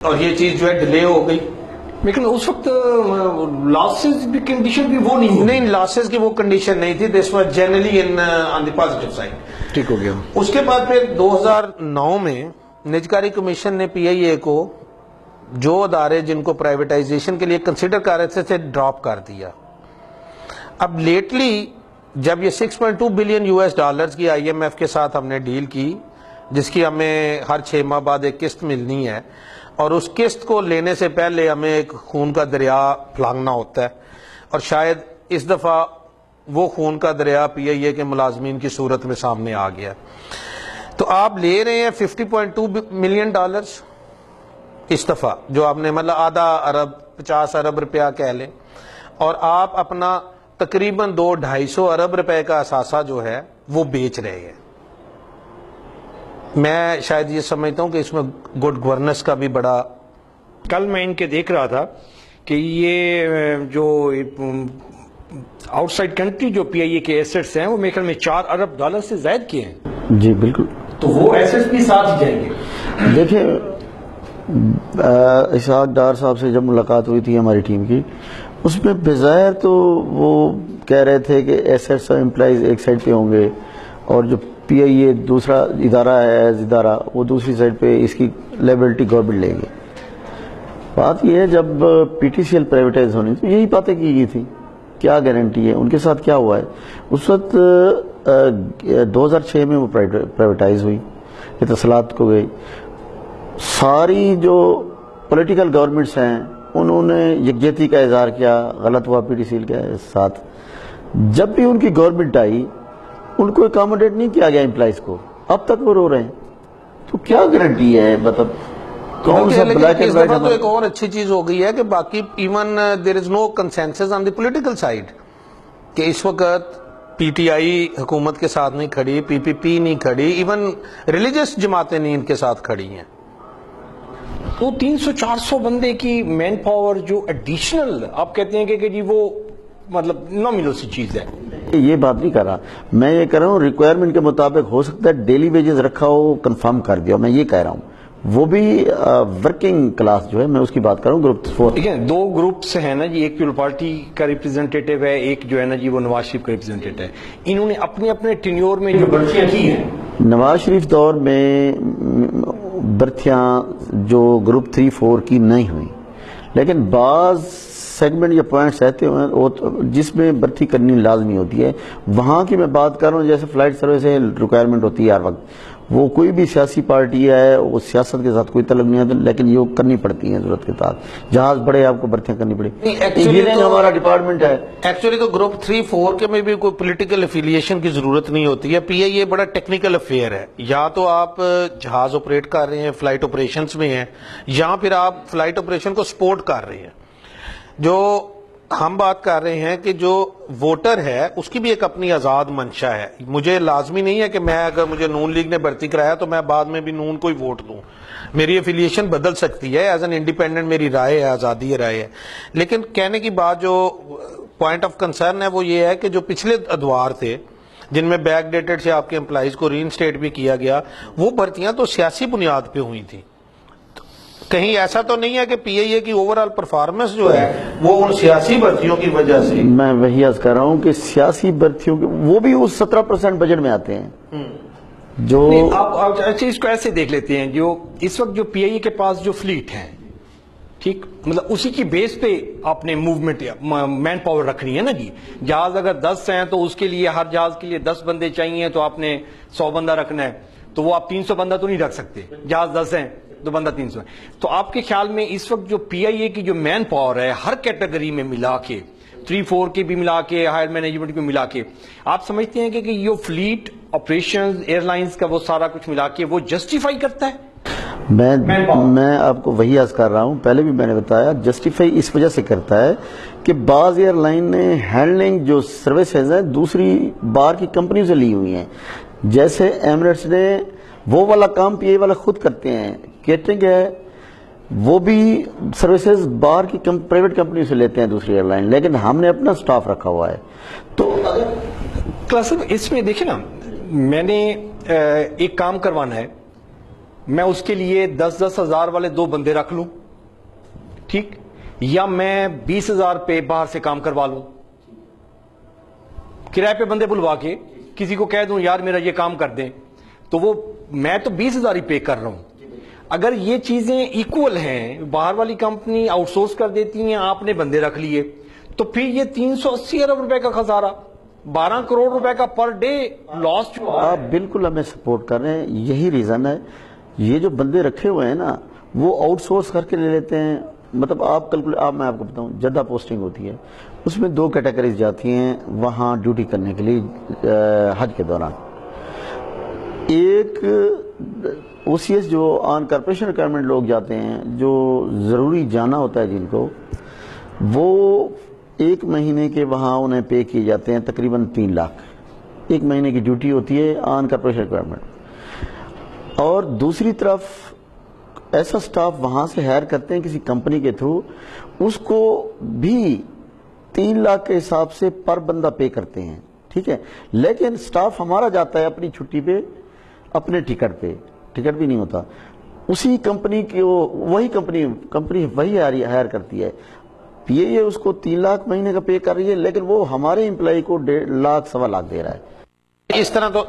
اور یہ چیز جو ہے ڈیلے ہو گئی. لیکن اس وقت لاسز کی کنڈیشن بھی وہ نہیں لاسز کی وہ کنڈیشن نہیں تھی. This was generally on the positive side. ٹھیک ہو گیا. اس کے بعد پھر 2009 میں نجکاری کمیشن نے پی آئی اے کو جو ادارے جن کو پرائیویٹائزیشن کے لیے کنسیڈر کر رہے تھے ڈراپ کر دیا. اب لیٹلی جب یہ 6.2 بلین US ڈالرز کی IMF کے ساتھ ہم نے ڈیل کی, جس کی ہمیں ہر 6 ماہ بعد ایک قسط ملنی ہے, اور اس قسط کو لینے سے پہلے ہمیں ایک خون کا دریا پھلانگنا ہوتا ہے, اور شاید اس دفعہ وہ خون کا دریا پی آئی اے کے ملازمین کی صورت میں سامنے آ گیا. تو آپ لے رہے ہیں 50.2 ملین ڈالرز اس دفعہ, جو آپ نے مطلب آدھا ارب 50 ارب روپیہ کہہ لیں, اور آپ اپنا تقریباً 200-250 ارب روپے کا اثاثہ جو ہے وہ بیچ رہے ہیں. میں شاید یہ سمجھتا ہوں کہ اس میں گڈ گورننس کا بھی بڑا. کل میں ان کے دیکھ رہا تھا کہ یہ جو آؤٹ سائڈ کنٹری جو پی آئی اے کے ایسٹس ہیں وہ میرے خیال میں 4 ارب ڈالر سے زائد کیے ہیں. جی بالکل. تو وہ ایسٹس بھی ساتھ ہی جائیں گے. دیکھیں اسحاق ڈار صاحب سے جب ملاقات ہوئی تھی ہماری ٹیم کی, اس میں بظاہر تو وہ کہہ رہے تھے کہ ایسٹس اور امپلائیز ایک سائڈ پہ ہوں گے, اور جو پی آئی اے دوسرا ادارہ ہے ایز ادارہ وہ دوسری سائڈ پہ اس کی لیبلٹی گورنمنٹ لے گی. بات یہ ہے جب P T C L privatize ہونی تو یہی باتیں کی گئی تھی. کیا گارنٹی ہے ان کے ساتھ کیا ہوا ہے؟ اس وقت 2006 میں وہ پرائیویٹائز ہوئی, اتصالات کو گئی. ساری جو پولیٹیکل گورنمنٹس ہیں انہوں نے یکجہتی کا اظہار کیا, غلط ہوا پی ٹی سی ایل کے ساتھ. جب بھی ان کی گورنمنٹ آئی ان کو اکاموڈیٹ نہیں کیا گیا امپلائیز کو, اب تک وہ رو رہے ہیں. تو کیا گارنٹی ہے مطلب کون سا بلیک اینڈ وائٹ؟ تو ایک اور اچھی چیز ہو گئی ہے کہ باقی even there is no consensus on the political side, کہ اس وقت پی ٹی آئی حکومت کے ساتھ نہیں کھڑی, پی پی پی نہیں کھڑی, ایون ریلیجس جماعتیں نہیں ان کے ساتھ کھڑی ہیں. تو 300-400 بندے کی مین پاور جو ایڈیشنل آپ کہتے ہیں کہ جی وہ مطلب نامنل سی چیز ہے. یہ بات نہیں کر رہا میں, یہ کہہ رہا ہوں ریکوائرمنٹ کے مطابق ہو سکتا ہے ڈیلی ویجز رکھا ہو, کنفرم کر دیا, میں یہ کہہ رہا ہوں. وہ بھی ورکنگ کلاس جو ہے میں اس کی بات کر رہا ہوں. گروپ 4 ٹھیک ہے, 2 گروپس ہیں نا جی, ایک پیپل پارٹی کا ریپرزینٹیٹیو ہے, ایک جو ہے نا جی وہ نواز شریف کا ریپرزینٹیٹیو ہے. انہوں نے اپنے اپنے ٹینیور میں جو برسیاں کی ہیں, نواز شریف دور میں برتھیاں جو گروپ 3-4 کی نہیں ہوئی, لیکن بعض سیگمنٹ یا پوائنٹس ایسے ہوئے جس میں برتھی کرنی لازمی ہوتی ہے. وہاں کی میں بات کر رہا ہوں, جیسے فلائٹ سروس ہے ریکوائرمنٹ ہوتی ہے ہر وقت. وہ کوئی بھی سیاسی پارٹی ہے, وہ سیاست کے ساتھ کوئی تعلق نہیں ہے, لیکن یہ کرنی پڑتی ہیں ضرورت کے ساتھ. جہاز بڑے آپ کو برتھیاں کرنی پڑی. انجینئرنگ ہمارا ڈپارٹمنٹ ہے. ایکچولی تو گروپ 3-4 کے میں بھی کوئی پولیٹیکل افیلیشن کی ضرورت نہیں ہوتی ہے. پی آئی اے بڑا ٹیکنیکل افیئر ہے. یا تو آپ جہاز آپریٹ کر رہے ہیں, فلائٹ آپریشنز میں ہیں, یا پھر آپ فلائٹ آپریشن کو سپورٹ کر رہے ہیں. جو ہم بات کر رہے ہیں کہ جو ووٹر ہے اس کی بھی ایک اپنی آزاد منشا ہے. مجھے لازمی نہیں ہے کہ میں اگر مجھے نون لیگ نے بھرتی کرایا تو میں بعد میں بھی نون کو ہی ووٹ دوں. میری افیلیشن بدل سکتی ہے, ایز این انڈیپینڈنٹ میری رائے ہے, آزادی رائے ہے. لیکن کہنے کی بات جو پوائنٹ آف کنسرن ہے وہ یہ ہے کہ جو پچھلے ادوار تھے جن میں بیک ڈیٹڈ سے آپ کے امپلائیز کو ری انسٹیٹ بھی کیا گیا, وہ بھرتیاں تو سیاسی بنیاد پہ ہوئی تھیں. کہیں ایسا تو نہیں ہے کہ پی آئی اے کی اوور آل پرفارمنس جو ہے وہ ان سیاسی بھرتیوں کی وجہ سے؟ میں وہی عرض کر رہا ہوں کہ سیاسی بھرتیوں کے وہ بھی اس 17% بجٹ میں آتے ہیں. جو آپ اس کو ایسے دیکھ لیتے ہیں, جو اس وقت جو پی آئی اے کے پاس جو فلیٹ ہیں, ٹھیک, مطلب اسی کی بیس پہ آپ نے موومنٹ مین پاور رکھنی ہے نا جی. جہاز اگر 10 ہیں تو اس کے لیے ہر جہاز کے لیے 10 بندے چاہیے, تو آپ نے 100 بندہ رکھنا ہے. تو وہ آپ 300 بندہ تو نہیں رکھ سکتے, جہاز 10 ہیں تو بندہ 300 ہے. تو آپ کے خیال میں اس وقت جو پی آئی اے کی جو مین پاور ہے ہر کیٹیگری میں ملا کے, 3-4 کے بھی ملا کے, ہائر مینجمنٹ کو ملا کے, آپ سمجھتے ہیں کہ یہ فلیٹ آپریشنز ایئر لائنز کا وہ سارا کچھ ملا کے وہ جسٹیفائی کرتا ہے؟ میں آپ کو وہی عرض کر رہا ہوں, پہلے بھی میں نے بتایا, جسٹیفائی اس وجہ سے کرتا ہے کہ بعض ایئر لائن نے ہینڈلنگ جو سروسز ہیں دوسری باہر کی کمپنیوں سے لی ہوئی ہیں. جیسے ایمریٹس نے وہ والا کام پی آئی والا خود کرتے ہیں, کیٹرنگ ہے, وہ بھی سروسز باہر کی پرائیویٹ کمپنی سے لیتے ہیں دوسری ایئر لائن, لیکن ہم نے اپنا سٹاف رکھا ہوا ہے. تو کلاس اس میں دیکھیں نا, میں نے ایک کام کروانا ہے, میں اس کے لیے 10,000 والے 2 بندے رکھ لوں، ٹھیک، یا میں 20,000 پہ باہر سے کام کروا لوں، کرائے پہ بندے بلوا کے کسی کو کہہ دوں یار میرا یہ کام کر دیں، تو وہ میں تو 20,000 ہی پے کر رہا ہوں۔ اگر یہ چیزیں ایکول ہیں، باہر والی کمپنی آؤٹ سورس کر دیتی ہیں، آپ نے بندے رکھ لیے، تو پھر یہ 380 ارب روپے کا خسارہ، 12 کروڑ روپے کا پر ڈے لاس جو آپ بالکل ہمیں سپورٹ کر رہے ہیں، یہی ریزن ہے۔ یہ جو بندے رکھے ہوئے ہیں نا، وہ آؤٹ سورس کر کے لے لیتے ہیں۔ مطلب میں آپ کو بتاؤں، جدہ پوسٹنگ ہوتی ہے، اس میں 2 کیٹیگریز جاتی ہیں وہاں ڈیوٹی کرنے کے لیے حج کے دوران۔ ایک او سی ایس جو آن کارپوریشن ریکوائرمنٹ لوگ جاتے ہیں، جو ضروری جانا ہوتا ہے جن کو، وہ 1 مہینے کے وہاں انہیں پے کیے جاتے ہیں تقریباً 3 لاکھ۔ 1 مہینے کی ڈیوٹی ہوتی ہے آن کارپوریشن ریکوائرمنٹ۔ اور دوسری طرف ایسا سٹاف وہاں سے ہائر کرتے ہیں کسی کمپنی کے تھرو، اس کو بھی 3 لاکھ کے حساب سے پر بندہ پے کرتے ہیں، ٹھیک ہے۔ لیکن سٹاف ہمارا جاتا ہے اپنی چھٹی پہ، اپنے ٹکٹ پہ، ٹکٹ بھی نہیں ہوتا، اسی کمپنی کی وہی کمپنی وہی ہائر کرتی ہے۔ یہ اس کو 3 لاکھ مہینے کا پے کر رہی ہے، لیکن وہ ہمارے امپلائی کو 1.5 لاکھ 1.25 لاکھ دے رہا ہے۔ اس طرح تو